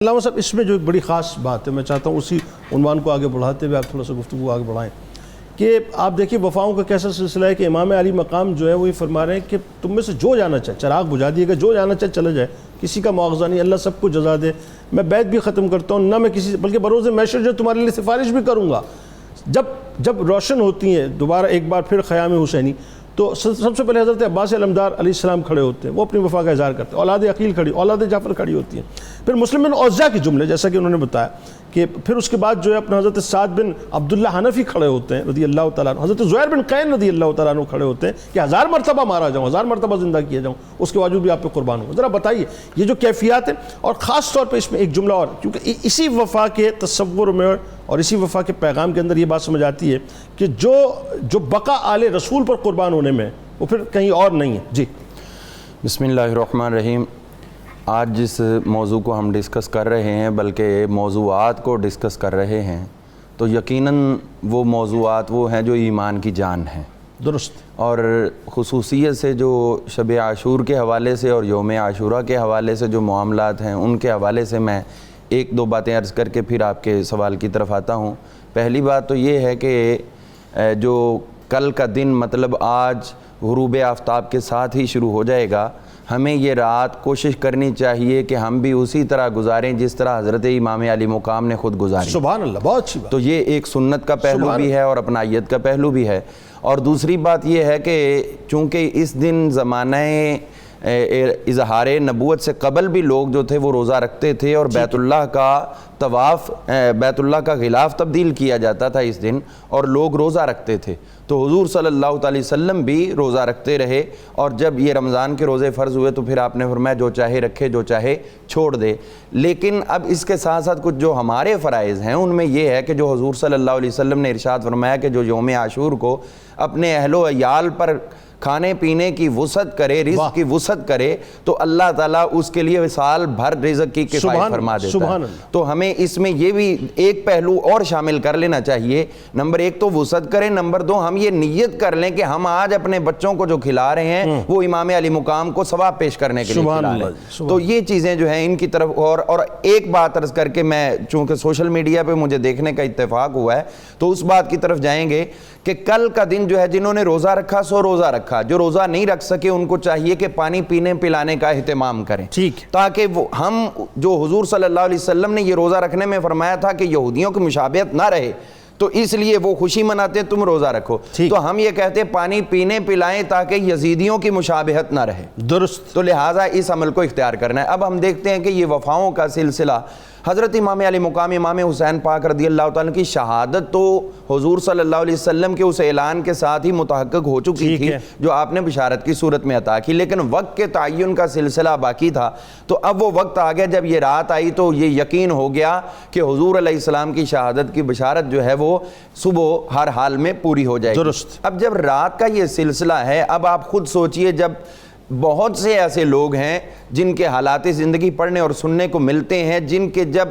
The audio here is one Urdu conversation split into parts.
علامہ صاحب اس میں جو ایک بڑی خاص بات ہے، میں چاہتا ہوں اسی عنوان کو آگے بڑھاتے ہوئے آپ تھوڑا سا گفتگو کو آگے بڑھائیں کہ آپ دیکھیے وفاؤں کا کیسا سلسلہ ہے کہ امام علی مقام جو ہے وہ یہ فرما رہے ہیں کہ تم میں سے جو جانا چاہے چراغ بجھا دیے گا، جو جانا چاہے چلا جائے، کسی کا مواخذہ نہیں، اللہ سب کو جزا دے، میں بیعت بھی ختم کرتا ہوں، نہ میں کسی بلکہ بروز محشر جو تمہارے لیے سفارش بھی کروں گا۔ جب روشن ہوتی ہیں دوبارہ ایک بار پھر خیام حسینی، تو سب سے پہلے حضرت عباس علمدار علیہ السلام کھڑے ہوتے ہیں، وہ اپنی وفا کا اظہار کرتے ہیں، اولاد عقیل کھڑی، اولاد جعفر کھڑی ہوتی ہیں، پھر مسلم بن اوزا کے جملے جیسا کہ انہوں نے بتایا کہ پھر اس کے بعد جو ہے اپنا حضرت سعد بن عبداللہ حنفی کھڑے ہوتے ہیں رضی اللہ تعالیٰ عنہ، حضرت زہیر بن قین رضی اللہ تعالیٰ عنہ کھڑے ہوتے ہیں کہ 1000 مرتبہ مارا جاؤں، 1000 مرتبہ زندہ کیا جاؤں، اس کے باوجود بھی آپ پہ قربان ہوں۔ ذرا بتائیے یہ جو کیفیات ہیں، اور خاص طور پہ اس میں ایک جملہ اور، کیونکہ اسی وفا کے تصور میں اور اسی وفا کے پیغام کے اندر یہ بات سمجھ آتی ہے کہ جو بقا آل رسول پر قربان ہونے میں وہ پھر کہیں اور نہیں ہے۔ جی بسم اللہ الرحمن الرحیم۔ آج جس موضوع کو ہم ڈسکس کر رہے ہیں، بلکہ موضوعات کو ڈسکس کر رہے ہیں، تو یقیناً وہ موضوعات وہ ہیں جو ایمان کی جان ہیں۔ درست۔ اور خصوصیت سے جو شب عاشور کے حوالے سے اور یوم عاشورہ کے حوالے سے جو معاملات ہیں، ان کے حوالے سے میں ایک دو باتیں عرض کر کے پھر آپ کے سوال کی طرف آتا ہوں۔ پہلی بات تو یہ ہے کہ جو کل کا دن مطلب آج غروب آفتاب کے ساتھ ہی شروع ہو جائے گا، ہمیں یہ رات کوشش کرنی چاہیے کہ ہم بھی اسی طرح گزاریں جس طرح حضرت امام علی مقام نے خود گزاری۔ سبحان اللہ، بہت اچھی بات۔ تو یہ ایک سنت کا پہلو بھی ہے اور اپنائیت کا پہلو بھی ہے۔ اور دوسری بات یہ ہے کہ چونکہ اس دن زمانہ اظہار نبوت سے قبل بھی لوگ جو تھے وہ روزہ رکھتے تھے، اور بیت اللہ کا طواف، بیت اللہ کا غلاف تبدیل کیا جاتا تھا اس دن، اور لوگ روزہ رکھتے تھے، تو حضور صلی اللہ علیہ وسلم بھی روزہ رکھتے رہے، اور جب یہ رمضان کے روزے فرض ہوئے تو پھر آپ نے فرمایا جو چاہے رکھے جو چاہے چھوڑ دے۔ لیکن اب اس کے ساتھ ساتھ کچھ جو ہمارے فرائض ہیں ان میں یہ ہے کہ جو حضور صلی اللہ علیہ وسلم نے ارشاد فرمایا کہ جو یوم عاشور کو اپنے اہل و عیال پر کھانے پینے کی وسعت کرے، رزق کی وسعت کرے، تو اللہ تعالیٰ اس کے لیے سال بھر رزق کی کفایت فرما دیتا ہے۔ تو ہمیں اس میں یہ بھی ایک پہلو اور شامل کر لینا چاہیے۔ نمبر ایک تو وسعت کریں، نمبر دو ہم یہ نیت کر لیں کہ ہم آج اپنے بچوں کو جو کھلا رہے ہیں وہ امام علی مقام کو ثواب پیش کرنے کے لیے کھلا رہے ہیں۔ تو یہ چیزیں جو ہیں ان کی طرف اور ایک بات عرض کر کے میں چونکہ سوشل میڈیا پہ مجھے دیکھنے کا اتفاق ہوا ہے تو اس بات کی طرف جائیں گے کہ کل کا دن جو ہے جنہوں نے روزہ رکھا سو روزہ رکھا، جو روزہ نہیں رکھ سکے ان کو چاہیے کہ پانی پینے پلانے کا اہتمام کریں، تاکہ ہم جو حضور صلی اللہ علیہ وسلم نے یہ روزہ رکھنے میں فرمایا تھا کہ یہودیوں کی مشابہت نہ رہے، تو اس لیے وہ خوشی مناتے ہیں تم روزہ رکھو، تو ہم یہ کہتے ہیں پانی پینے پلائیں تاکہ یزیدیوں کی مشابہت نہ رہے۔ درست۔ تو لہٰذا اس عمل کو اختیار کرنا ہے۔ اب ہم دیکھتے ہیں کہ یہ وفاؤں کا سلسلہ، حضرت امام علی مقام امام حسین پاک رضی اللہ تعالیٰ کی شہادت تو حضور صلی اللہ علیہ وسلم کے اس اعلان کے ساتھ ہی متحقق ہو چکی تھی جو آپ نے بشارت کی صورت میں عطا کی، لیکن وقت کے تعین کا سلسلہ باقی تھا۔ تو اب وہ وقت آ گیا جب یہ رات آئی تو یہ یقین ہو گیا کہ حضور علیہ السلام کی شہادت کی بشارت جو ہے وہ صبح ہر حال میں پوری ہو جائے گی۔ اب جب رات کا یہ سلسلہ ہے، اب آپ خود سوچئے جب بہت سے ایسے لوگ ہیں جن کے حالات زندگی پڑھنے اور سننے کو ملتے ہیں، جن کے جب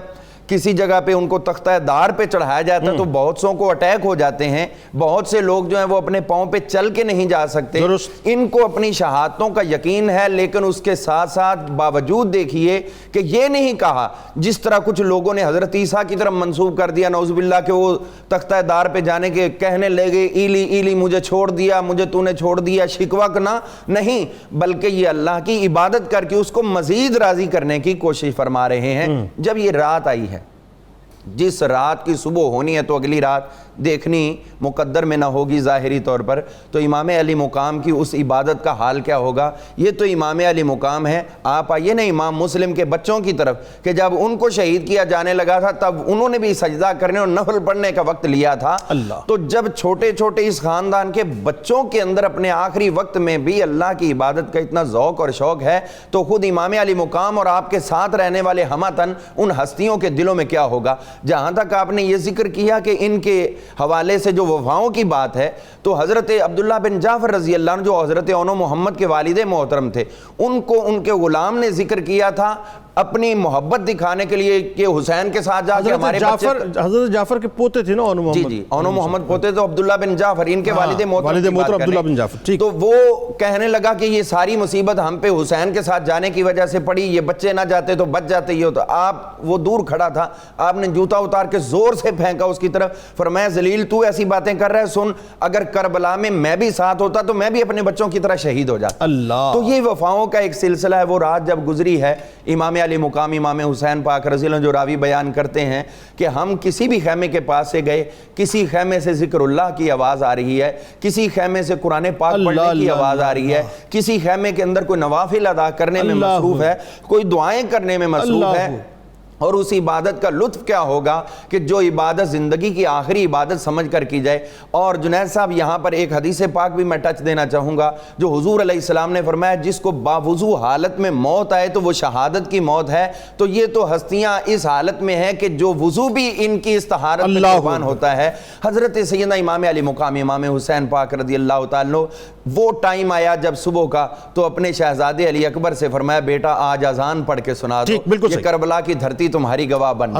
کسی جگہ پہ ان کو تختہ دار پہ چڑھایا جاتا ہے تو بہت سوں کو اٹیک ہو جاتے ہیں، بہت سے لوگ جو ہیں وہ اپنے پاؤں پہ چل کے نہیں جا سکتے، ان کو اپنی شہادتوں کا یقین ہے، لیکن اس کے ساتھ ساتھ باوجود دیکھیے کہ یہ نہیں کہا جس طرح کچھ لوگوں نے حضرت عیسیٰ کی طرف منسوب کر دیا نعوذ باللہ کہ وہ تختہ دار پہ جانے کے کہنے لگے ایلی ایلی مجھے چھوڑ دیا، مجھے تو نے چھوڑ دیا، شکوہ کرنا نہیں، بلکہ یہ اللہ کی عبادت کر کے اس کو مزید راضی کرنے کی کوشش فرما رہے ہیں۔ جب یہ رات آئی ہے، جس رات کی صبح ہونی ہے تو اگلی رات دیکھنی مقدر میں نہ ہوگی ظاہری طور پر، تو امام علی مقام کی اس عبادت کا حال کیا ہوگا؟ یہ تو امام علی مقام ہے۔ آپ آئیے نا امام مسلم کے بچوں کی طرف کہ جب ان کو شہید کیا جانے لگا تھا تب انہوں نے بھی سجدہ کرنے اور نفل پڑھنے کا وقت لیا تھا، تو جب چھوٹے چھوٹے اس خاندان کے بچوں کے اندر اپنے آخری وقت میں بھی اللہ کی عبادت کا اتنا ذوق اور شوق ہے تو خود امام علی مقام اور آپ کے ساتھ رہنے والے ہمتن ان ہستیوں کے دلوں میں کیا ہوگا؟ جہاں تک آپ نے یہ ذکر کیا کہ ان کے حوالے سے جو وفاؤں کی بات ہے، تو حضرت عبداللہ بن جعفر رضی اللہ عنہ جو حضرت اون محمد کے والد محترم تھے، ان کو ان کے غلام نے ذکر کیا تھا اپنی محبت دکھانے کے لیے کہ حسین کے ساتھ جا کے ہمارے حضرت جعفر کے پوتے تھے نا اونو محمد. جی اونو محمد پوتے تو عبداللہ بن جعفر، ان کے والد محترم عبداللہ بن جعفر. ٹھیک. تو وہ کہنے لگا کہ یہ ساری مصیبت ہم پہ حسین کے ساتھ جانے کی وجہ سے پڑی، یہ بچے نہ جاتے تو بچ جاتے. یہ تو آپ، وہ دور کھڑا تھا، آپ نے جوتا اتار کے زور سے پھینکا اس کی طرف، فرمایا ذلیل تو ایسی باتیں کر رہا ہے، سن اگر کربلا میں بھی ساتھ ہوتا تو میں بھی اپنے بچوں کی طرح شہید ہو جاتا. اللہ. تو یہ وفاؤں کا ایک سلسلہ ہے. وہ رات جب گزری ہے، امام علی مقام امام حسین پاک رضی اللہ عنہ جو راوی بیان کرتے ہیں کہ ہم کسی بھی خیمے کے پاس سے گئے، کسی خیمے سے ذکر اللہ کی آواز آ رہی ہے، کسی خیمے سے قرآن پاک پڑھنے کی آواز آ رہی ہے، کسی خیمے کے اندر کوئی نوافل ادا کرنے میں مصروف ہے، کوئی دعائیں کرنے میں مصروف ہے. اور اس عبادت کا لطف کیا ہوگا کہ جو عبادت زندگی کی آخری عبادت سمجھ کر کی جائے. اور جنید صاحب یہاں پر ایک حدیث پاک بھی میں ٹچ دینا چاہوں گا جو حضور علیہ السلام نے فرمایا جس کو باوضو حالت میں موت آئے تو وہ شہادت کی موت ہے. تو یہ تو ہستیاں اس حالت میں ہیں کہ جو وضو بھی ان کی استحارت میں قربان ہوتا ہے. حضرت سیدنا امام علی مقام امام حسین پاک رضی اللہ تعالیٰ، وہ ٹائم آیا جب صبح کا، تو اپنے شہزادے علی اکبر سے فرمایا بیٹا آج اذان پڑھ کے سنا دو، یہ کربلا کی دھرتی تمہاری گواہ بن